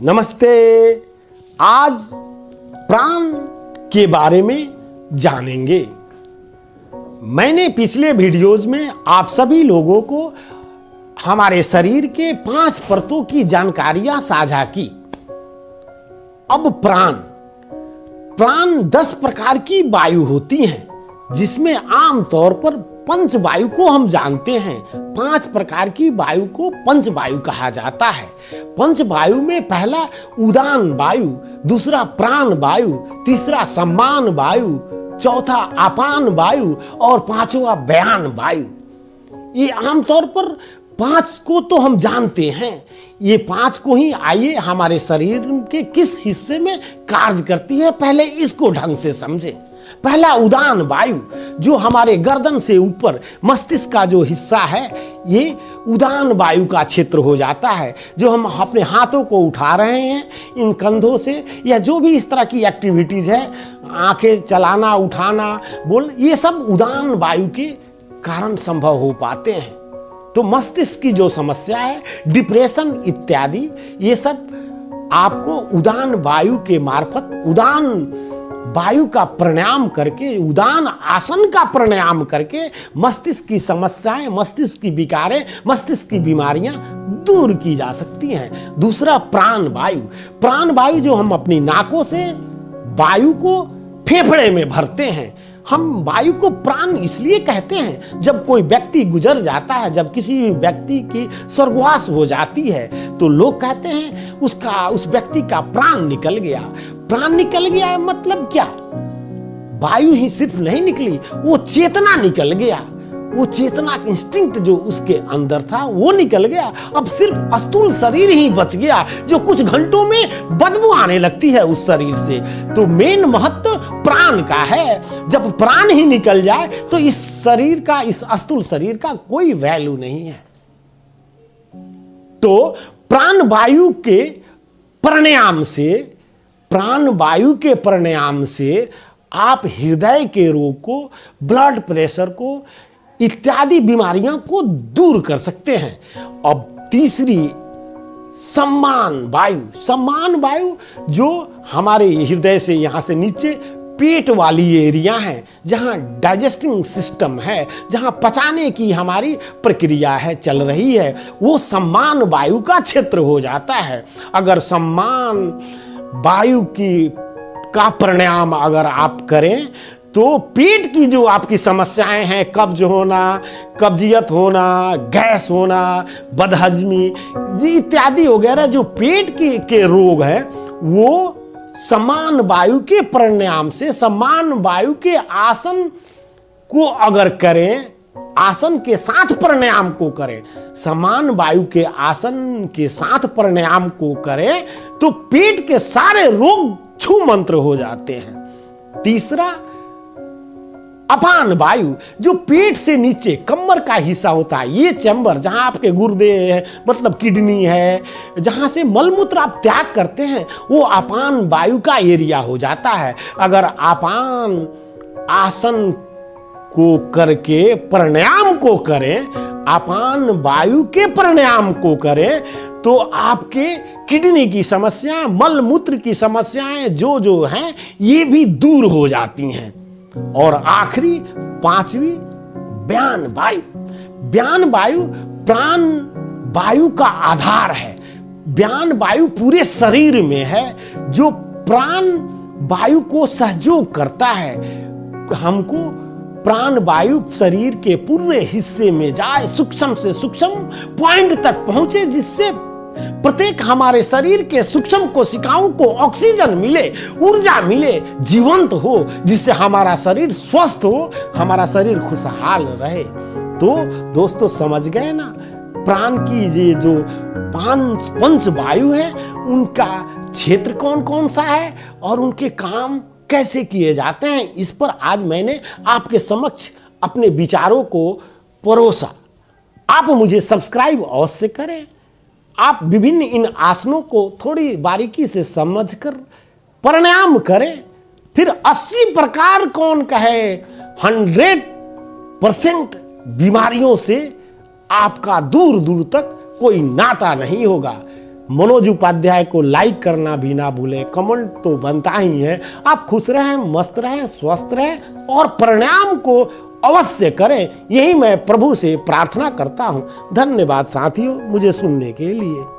नमस्ते। आज प्राण के बारे में जानेंगे। मैंने पिछले वीडियोज में आप सभी लोगों को हमारे शरीर के 5 परतों की जानकारियां साझा की। अब प्राण 10 प्रकार की वायु होती हैं, जिसमें आमतौर पर पंच वायु को हम जानते हैं। 5 प्रकार की वायु को पंच वायु कहा जाता है। पंच वायु में पहला उदान वायु, दूसरा प्राण वायु, तीसरा सम्मान वायु, चौथा अपान वायु और 5वां व्यान वायु। ये आमतौर पर 5 को तो हम जानते हैं। ये 5 को ही आइए हमारे शरीर के किस हिस्से में कार्य करती है पहले इसको ढंग से समझें। पहला उदान वायु, जो हमारे गर्दन से ऊपर मस्तिष्क का जो हिस्सा है, ये उदान वायु का क्षेत्र हो जाता है। जो हम अपने हाथों को उठा रहे हैं इन कंधों से, या जो भी इस तरह की एक्टिविटीज है, आंखें चलाना, उठाना, बोल, ये सब उदान वायु के कारण संभव हो पाते हैं। तो मस्तिष्क की जो समस्या है, डिप्रेशन इत्यादि, ये सब आपको उदान वायु के मार्फत, उदान वायु का प्राणायाम करके, उदान आसन का प्राणायाम करके मस्तिष्क की समस्याएं, मस्तिष्क की विकारें, मस्तिष्क की बीमारियां दूर की जा सकती हैं। दूसरा प्राण वायु जो हम अपनी नाकों से वायु को फेफड़े में भरते हैं। हम वायु को प्राण इसलिए कहते हैं, जब कोई व्यक्ति गुजर जाता है, जब किसी व्यक्ति की स्वर्गवास हो जाती है, तो लोग कहते हैं उस व्यक्ति का प्राण निकल गया। प्राण निकल गया है मतलब क्या? वायु ही सिर्फ नहीं निकली, वो चेतना निकल गया। वो चेतना इंस्टिंक्ट जो उसके अंदर था वो निकल गया। अब सिर्फ स्थूल शरीर ही बच गया, जो कुछ घंटों में बदबू आने लगती है उस शरीर से। तो मेन महत्व प्राण का है। जब प्राण ही निकल जाए तो इस शरीर का, इस स्थूल शरीर का कोई वैल्यू नहीं है। तो प्राण वायु के प्राणायाम से आप हृदय के रोग को, ब्लड प्रेशर को, इत्यादि बीमारियों को दूर कर सकते हैं। अब तीसरी सम्मान वायु जो हमारे हृदय से, यहां से नीचे पेट वाली एरिया है, जहां डाइजेस्टिंग सिस्टम है, जहां पचाने की हमारी प्रक्रिया है, चल रही है, वो सम्मान वायु का क्षेत्र हो जाता है। अगर सम्मान वायु का प्राणायाम अगर आप करें तो पेट की जो आपकी समस्याएं हैं, कब्ज होना, कब्जियत होना, गैस होना, बदहजमी इत्यादि वगैरह जो पेट के रोग हैं, वो सम्मान वायु के प्राणायाम से, सम्मान वायु के आसन को अगर करें, आसन के साथ प्राणायाम को करें, सम्मान वायु के आसन के साथ प्राणायाम को करें, तो पेट के सारे रोग छू मंत्र हो जाते हैं। तीसरा अपान वायु, जो पेट से नीचे कमर का हिस्सा होता है, ये चैम्बर जहां आपके गुर्दे है, मतलब किडनी है, जहां से मलमूत्र आप त्याग करते हैं, वो अपान वायु का एरिया हो जाता है। अगर अपान आसन को करके प्राणायाम को करें, अपान वायु के प्राणायाम को करें, तो आपके किडनी की समस्या, मलमूत्र की समस्याएं जो हैं, ये भी दूर हो जाती हैं। और आखिरी 5वीं व्यान वायु प्राण वायु का आधार है। व्यान वायु पूरे शरीर में है, जो प्राण वायु को सहयोग करता है। हमको प्राण वायु शरीर के पूरे हिस्से में जाए, सूक्ष्म से सूक्ष्म पॉइंट तक पहुंचे, जिससे प्रत्येक हमारे शरीर के सूक्ष्म कोशिकाओं को ऑक्सीजन मिले, ऊर्जा मिले, जीवंत हो, जिससे हमारा शरीर स्वस्थ हो, हमारा शरीर खुशहाल रहे। तो दोस्तों, समझ गए ना, प्राण की ये जो 5 वायु है, उनका क्षेत्र कौन कौन सा है और उनके काम कैसे किए जाते हैं, इस पर आज मैंने आपके समक्ष अपने विचारों को परोसा। आप मुझे सब्सक्राइब अवश्य करें। आप विभिन्न इन आसनों को थोड़ी बारीकी से समझकर प्राणायाम करें। फिर 80 प्रकार कौन कहे, 100% बीमारियों से आपका दूर दूर तक कोई नाता नहीं होगा। मनोज उपाध्याय को लाइक करना भी ना भूलें। कमेंट तो बनता ही है। आप खुश रहें, मस्त रहें, स्वस्थ रहें और परिणाम को अवश्य करें, यही मैं प्रभु से प्रार्थना करता हूं। धन्यवाद साथियों मुझे सुनने के लिए।